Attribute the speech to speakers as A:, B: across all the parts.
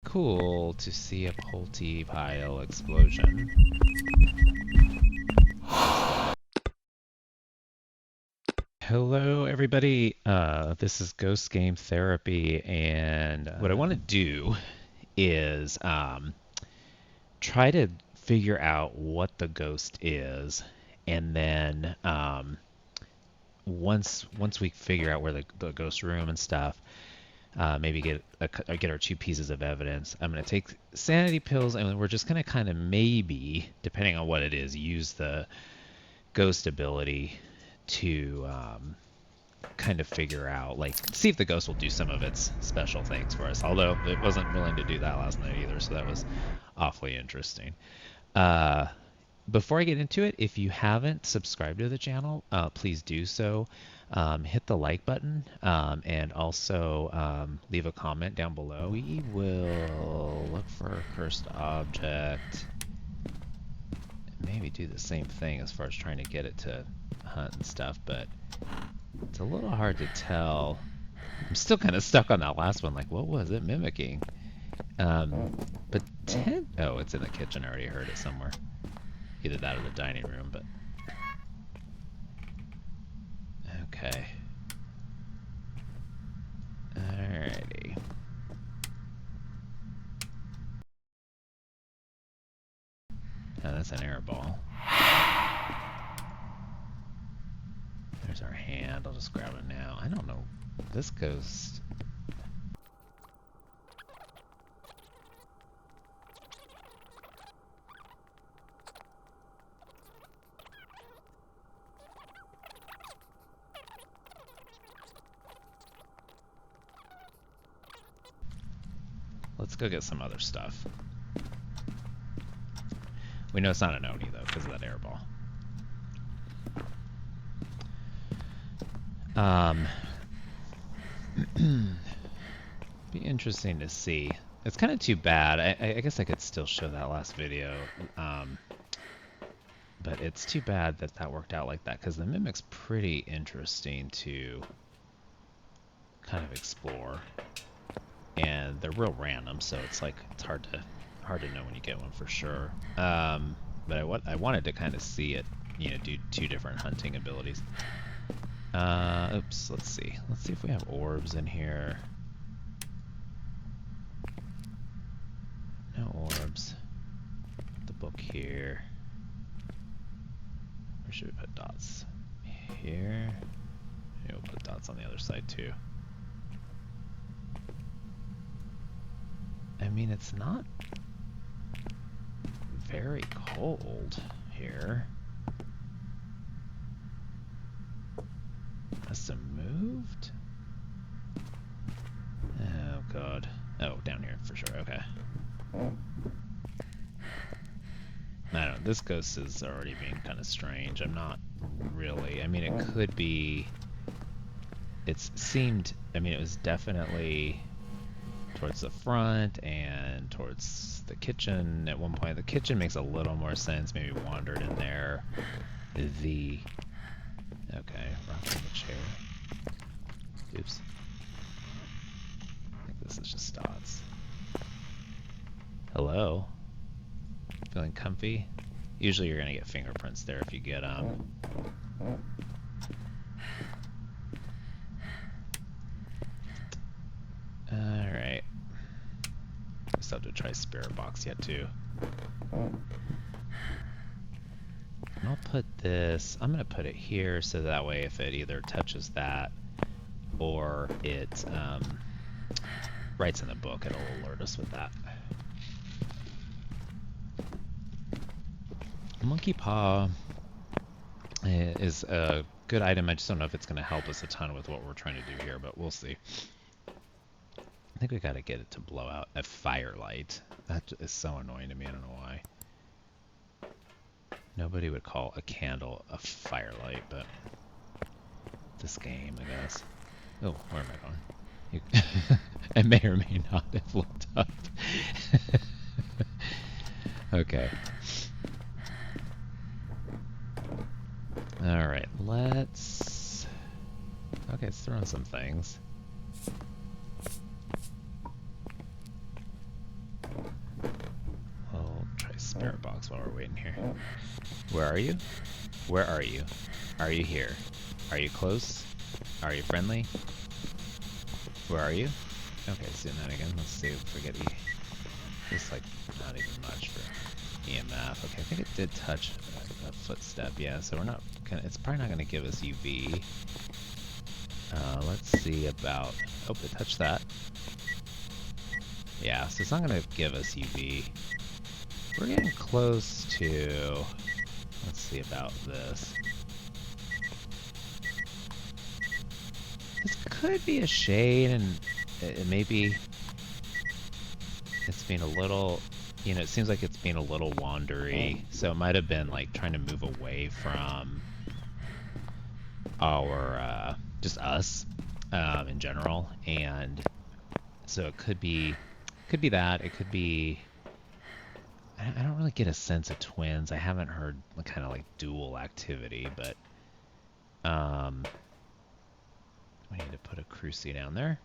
A: cool to see a Polty pile explosion. Hello, everybody. This is Ghost Game Therapy, and what I want to do is try to figure out what the ghost is, and then once we figure out where the ghost room and stuff, maybe get our 2 pieces of evidence. I'm gonna take sanity pills, and we're just gonna kind of maybe, depending on what it is, use the ghost ability to kind of figure out, like, see if the ghost will do some of its special things for us. Although it wasn't willing to do that last night either, so that was awfully interesting. Uh, Before I get into it, if you haven't subscribed to the channel, please do so. Hit the like button, and also leave a comment down below. We will look for a cursed object. Maybe do the same thing as far as trying to get it to hunt and stuff, but it's a little hard to tell. I'm still kind of stuck on that last one. Like, what was it mimicking? But oh, it's in the kitchen. I already heard it somewhere. Either that or the dining room, but okay. Alrighty. Oh, that's an air ball. There's our hand. I'll just grab it now. I don't know. This ghost. Let's go get some other stuff. We know it's not an Oni, though, because of that air ball. Be interesting to see. It's kind of too bad. I guess I could still show that last video. But it's too bad that that worked out like that, because the mimic's pretty interesting to kind of explore. And they're real random, so it's like it's hard to know when you get one for sure. But I wanted to kind of see it, you know, do 2 different hunting abilities. Oops, let's see if we have orbs in here. No orbs. Put the book here. Where should we put dots? Here. Maybe we'll put dots on the other side too. I mean, it's not very cold here. Must have moved? Oh god. Oh, down here for sure. Okay. I don't know. This ghost is already being kind of strange. I'm not really. I mean, it could be. It's seemed. I mean, it was definitely towards the front and towards the kitchen at one point. The kitchen makes a little more sense. Maybe wandered in there. Okay, rocking the chair. Oops. I think this is just dots. Hello? Feeling comfy? Usually you're gonna get fingerprints there if you get Alright. I still have to try spirit box yet too. And I'll put this, I'm gonna put it here so that way if it either touches that or it writes in the book, it'll alert us with that. Monkey paw is a good item. I just don't know if it's going to help us a ton with what we're trying to do here, but we'll see. I think we got to get it to blow out a firelight. That is so annoying to me. I don't know why. Nobody would call a candle a firelight, but this game, I guess. Oh, where am I going? I may or may not have looked up. Okay. Alright, let's... Okay, let's throw in some things. We'll try spirit box while we're waiting here. Where are you? Where are you? Are you here? Are you close? Are you friendly? Where are you? Okay, let's do that again. Let's see if we get just like not even much for EMF. Okay, I think it did touch a footstep. Yeah, so we're not gonna, it's probably not gonna give us UV. Let's see about, oh, it touched that. Yeah, so it's not gonna give us UV. We're getting close to, let's see about this. This could be a shade, and it maybe it's being a little, you know, it seems like it's being a little wandery, so it might have been like trying to move away from our, just us, in general, and so it could be that, it could be, I don't really get a sense of twins. I haven't heard kind of like dual activity, but, we need to put a cruci down there.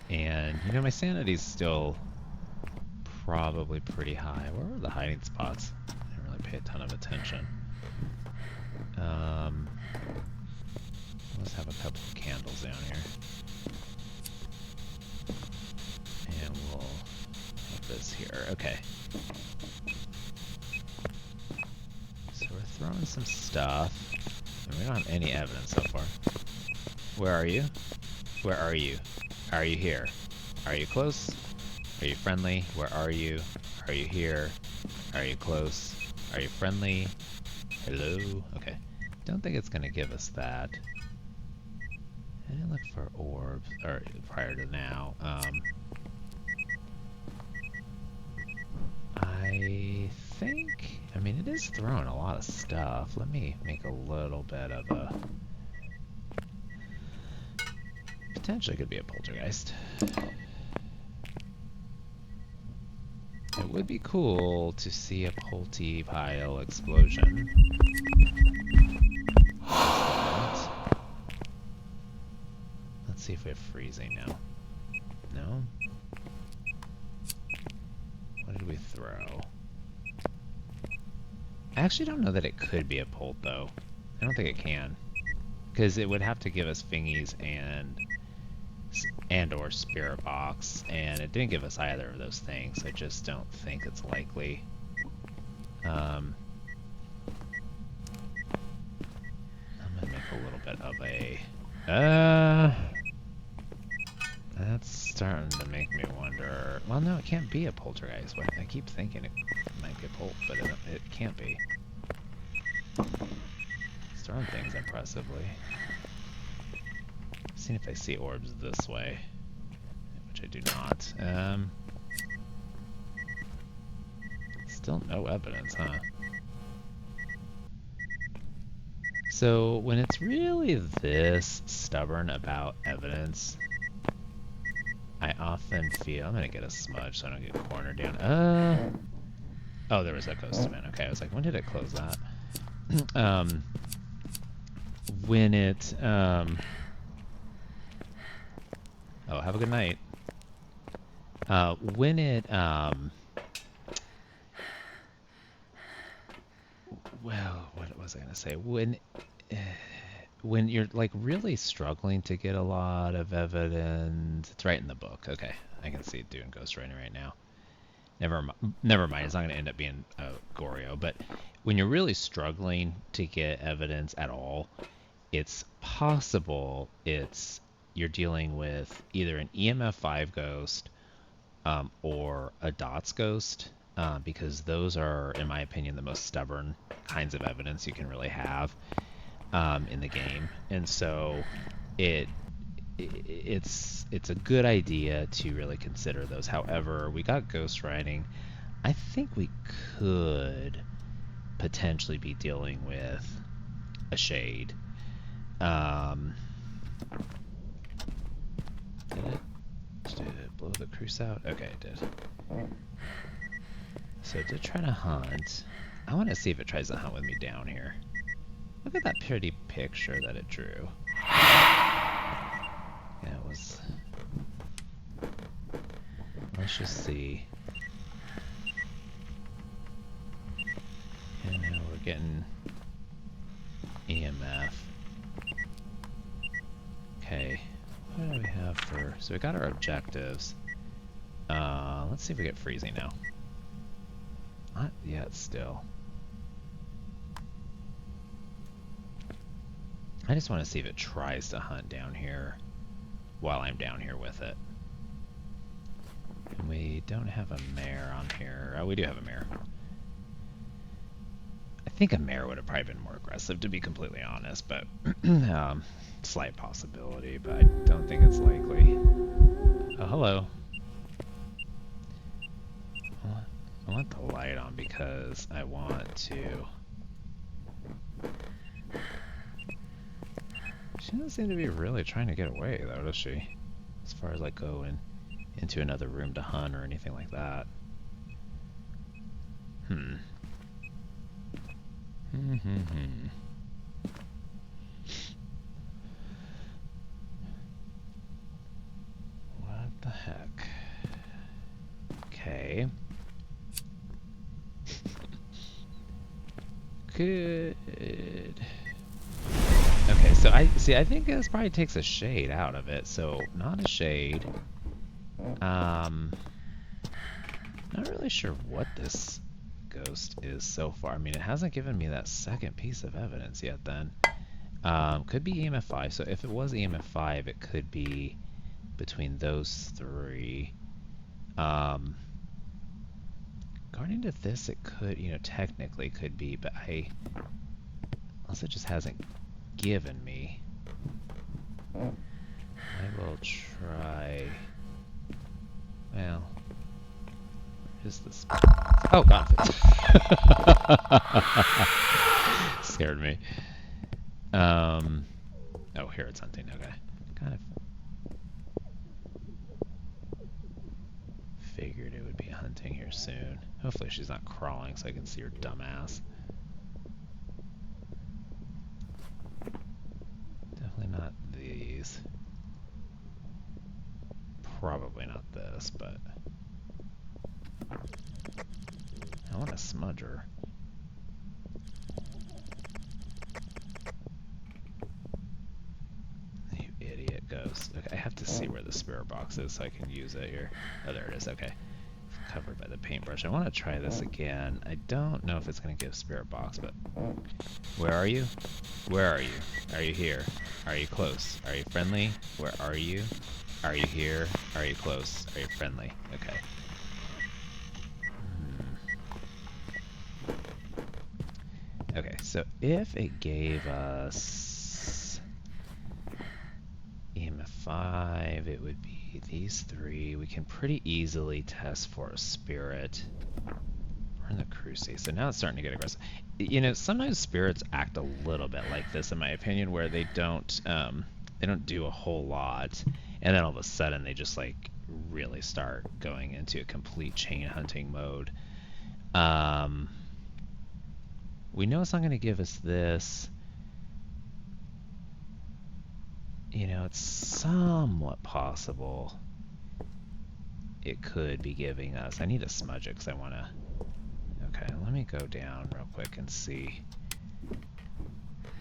A: And, you know, my sanity's still probably pretty high. Where were the hiding spots? I didn't really pay a ton of attention. Let's have a couple of candles down here. And we'll have this here. Okay. So we're throwing some stuff. And we don't have any evidence so far. Where are you? Where are you? Are you here? Are you close? Are you friendly? Where are you? Are you here? Are you close? Are you friendly? Hello? Okay. Don't think it's gonna give us that. I didn't look for orbs, or prior to now. I think, I mean, it is throwing a lot of stuff. Let me make a little bit of a, potentially could be a poltergeist. It would be cool to see a polty pile explosion. Let's see if we have freezing now. No? What did we throw? I actually don't know that it could be a Polt, though. I don't think it can. Because it would have to give us fingies and or spirit box, and it didn't give us either of those things. I just don't think it's likely. I'm gonna make a little bit of a... That's starting to make me wonder... Well, no, it can't be a poltergeist. I keep thinking it might be a Polt, but it can't be. It's throwing things impressively. See if I see orbs this way, which I do not. Still no evidence, huh? So when it's really this stubborn about evidence, I often feel... I'm gonna get a smudge so I don't get cornered down. Oh, there was that ghost man. Okay, I was like, when did it close that? When it... Oh, have a good night. When it, well, what was I gonna say? When you're like really struggling to get a lot of evidence, it's right in the book. Okay, I can see it doing ghostwriting right now. Never mind. It's not gonna end up being Goryo, but when you're really struggling to get evidence at all, it's possible you're dealing with either an EMF5 ghost or a DOTS ghost, because those are, in my opinion, the most stubborn kinds of evidence you can really have in the game. And so it's a good idea to really consider those. However, we got ghostwriting. I think we could potentially be dealing with a shade. Did it blow the cruise out? Okay, it did. So it did try to hunt. I want to see if it tries to hunt with me down here. Look at that pretty picture that it drew. Let's just see. And now we're getting EMF. Okay. What do we have for... So we got our objectives. Let's see if we get freezing now. Not yet still. I just want to see if it tries to hunt down here while I'm down here with it. And we don't have a mare on here. Oh, we do have a mare. I think a mare would have probably been more aggressive, to be completely honest, but slight possibility, but I don't think it's likely. Oh, hello. I want the light on because I want to... She doesn't seem to be really trying to get away, though, does she? As far as, like, going into another room to hunt or anything like that. What the heck? Okay. Good. Okay, so I think this probably takes a shade out of it. So not a shade. Not really sure what this ghost is so far. I mean, it hasn't given me that second piece of evidence yet then. Could be EMF 5. So if it was EMF 5, it could be between those three. According to this, it could, you know, technically could be, but unless it just hasn't given me. I will try. Well, where's this? Oh god! Scared me. Oh, here it's hunting. Okay, kind of figured it would be hunting here soon. Hopefully she's not crawling so I can see her dumb ass. Definitely not these. Probably not this, but I want a smudger. You idiot ghost. Okay, I have to see where the spirit box is so I can use it here. Oh, there it is. Okay. Covered by the paintbrush. I want to try this again. I don't know if it's going to give spirit box, but where are you? Where are you? Are you here? Are you close? Are you friendly? Where are you? Are you here? Are you close? Are you friendly? Okay. Okay, so if it gave us EMF 5, it would be these three. We can pretty easily test for a spirit. We're in the crusade, so now it's starting to get aggressive. You know, sometimes spirits act a little bit like this, in my opinion, where they don't do a whole lot, and then all of a sudden they just like really start going into a complete chain hunting mode. We know it's not going to give us this. You know, it's somewhat possible it could be giving us... I need to smudge it because I want to... Okay, let me go down real quick and see.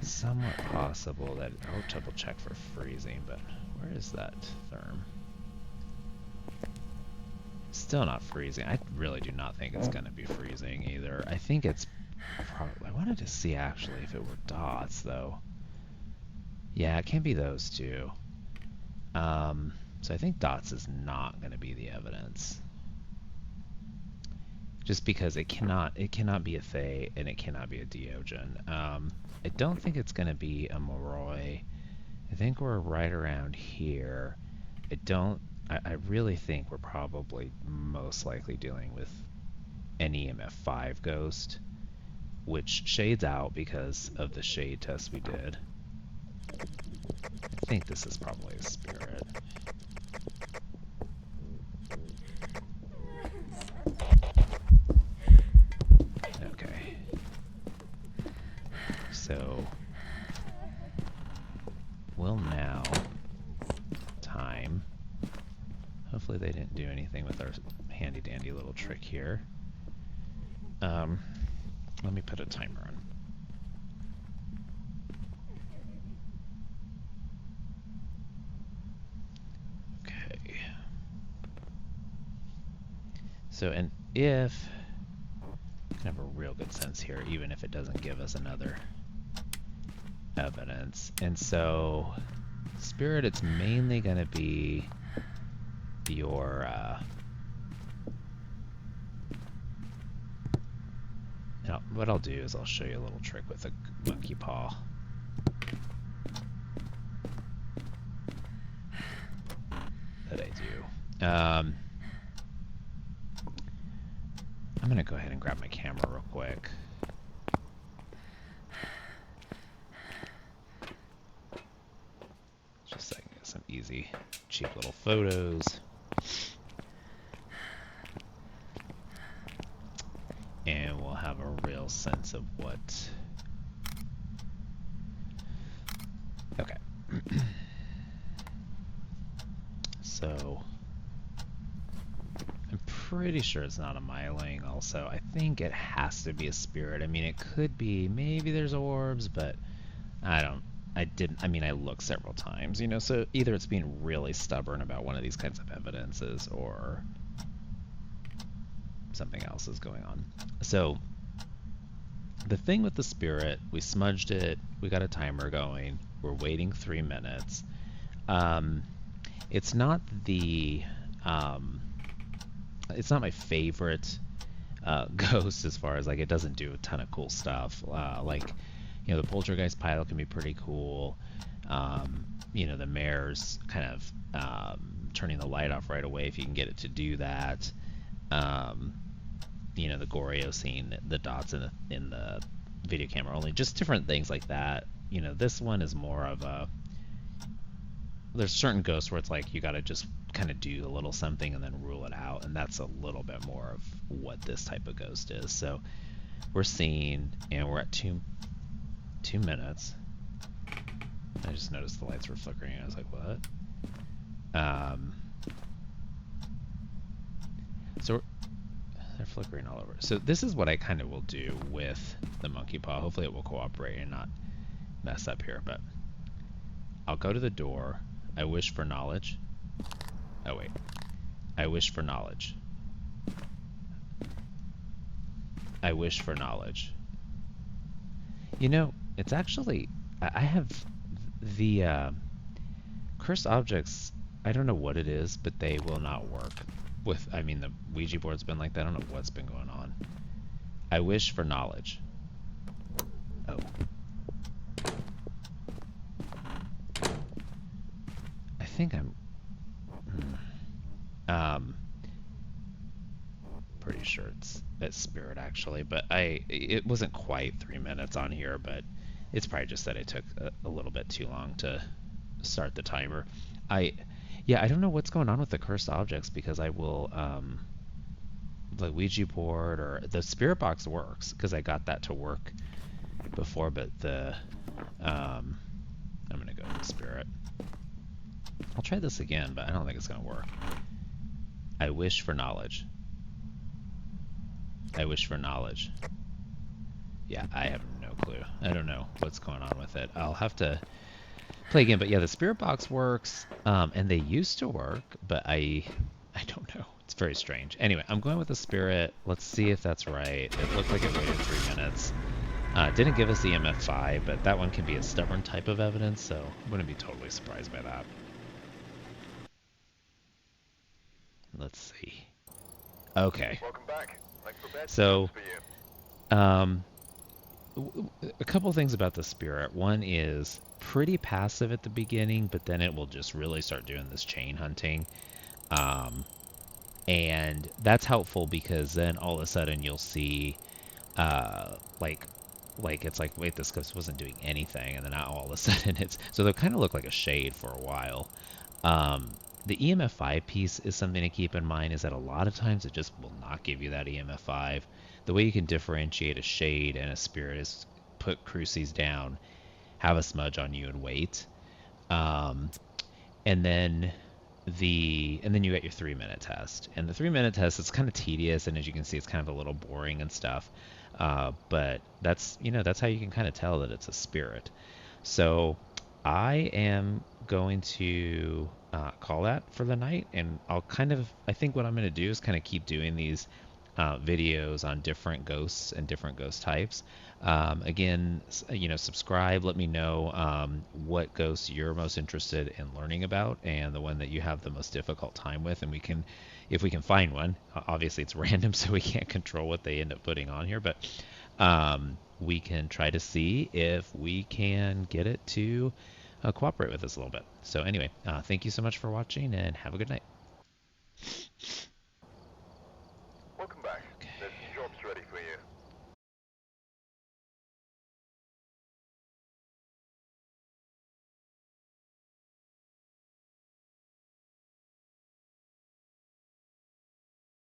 A: Somewhat possible that... I'll double check for freezing, but where is that therm? Still not freezing. I really do not think it's going to be freezing either. I think it's probably... I wanted to see actually if it were dots, though. Yeah, it can't be those two. So I think dots is not going to be the evidence. Just because it cannot be a Thay and it cannot be a Diogen. I don't think it's going to be a Moroi. I think we're right around here. I really think we're probably most likely dealing with an EMF 5 ghost, which shades out because of the shade test we did. I think this is probably a spirit. Okay. So we'll now time time. Hopefully they didn't do anything with our handy dandy little trick here. Let me put a timer on. Okay. So, and if, I have a real good sense here, even if it doesn't give us another evidence. And so, spirit, it's mainly going to be your, what I'll do is I'll show you a little trick with a monkey paw. That I do. I'm going to go ahead and grab my camera real quick. Just so I can get some easy, cheap little photos. And we'll have a real sense of what... Okay. So, I'm pretty sure it's not a myling also. I think it has to be a spirit. I mean, it could be, maybe there's orbs, but I looked several times, you know, so either it's being really stubborn about one of these kinds of evidences or something else is going on. So the thing with the spirit, we smudged it, we got a timer going, we're waiting 3 minutes. It's not the it's not my favorite ghost as far as like it doesn't do a ton of cool stuff. Like, you know, the poltergeist pilot can be pretty cool. You know, the mayor's kind of turning the light off right away if you can get it to do that. You know, the Goreo scene, the dots in the video camera only, just different things like that. You know, this one is more of a, there's certain ghosts where it's like you got to just kind of do a little something and then rule it out, and that's a little bit more of what this type of ghost is. So we're seeing, and we're at two minutes. I just noticed the lights were flickering. I was like, what? So they're flickering all over. So this is what I kind of will do with the monkey paw. Hopefully it will cooperate and not mess up here, but I'll go to the door. I wish for knowledge. Oh wait. I wish for knowledge. I wish for knowledge. You know, it's actually, I have the cursed objects, I don't know what it is, but they will not work with, I mean, the Ouija board's been like that. I don't know what's been going on. I wish for knowledge. Oh. I think I'm pretty sure it's spirit actually, but it wasn't quite 3 minutes on here, but it's probably just that I took a little bit too long to start the timer. Yeah, I don't know what's going on with the cursed objects, because I will the Ouija board or the spirit box works because I got that to work before, but the I'm gonna go with the spirit. I'll try this again, but I don't think it's gonna work. I wish for knowledge. I wish for knowledge. Yeah, I have no clue. I don't know what's going on with it. I'll have to play again, but yeah, the spirit box works, and they used to work, but I don't know. It's very strange. Anyway, I'm going with the spirit. Let's see if that's right. It looked like it waited 3 minutes. Didn't give us the EMF5, but that one can be a stubborn type of evidence, so I wouldn't be totally surprised by that. Let's see. Okay.
B: Welcome back.
A: So, a couple things about the spirit. One is pretty passive at the beginning, but then it will just really start doing this chain hunting. And that's helpful because then all of a sudden you'll see, like it's like, wait, this ghost wasn't doing anything, and then now all of a sudden it's, so they'll kind of look like a shade for a while. The EMF5 piece is something to keep in mind, is that a lot of times it just will not give you that EMF5. The way you can differentiate a shade and a spirit is put cruces down, have a smudge on you, and wait. And then and then you get your 3 minute test. And the 3 minute test is kind of tedious, and as you can see, it's kind of a little boring and stuff. But that's how you can kind of tell that it's a spirit. So I am going to call that for the night, and I think what I'm going to do is kind of keep doing these videos on different ghosts and different ghost types. Again, subscribe. Let me know what ghosts you're most interested in learning about, and the one that you have the most difficult time with, and if we can find one. Obviously, it's random, so we can't control what they end up putting on here, but we can try to see if we can get it to cooperate with us a little bit. So anyway, thank you so much for watching, and have a good night.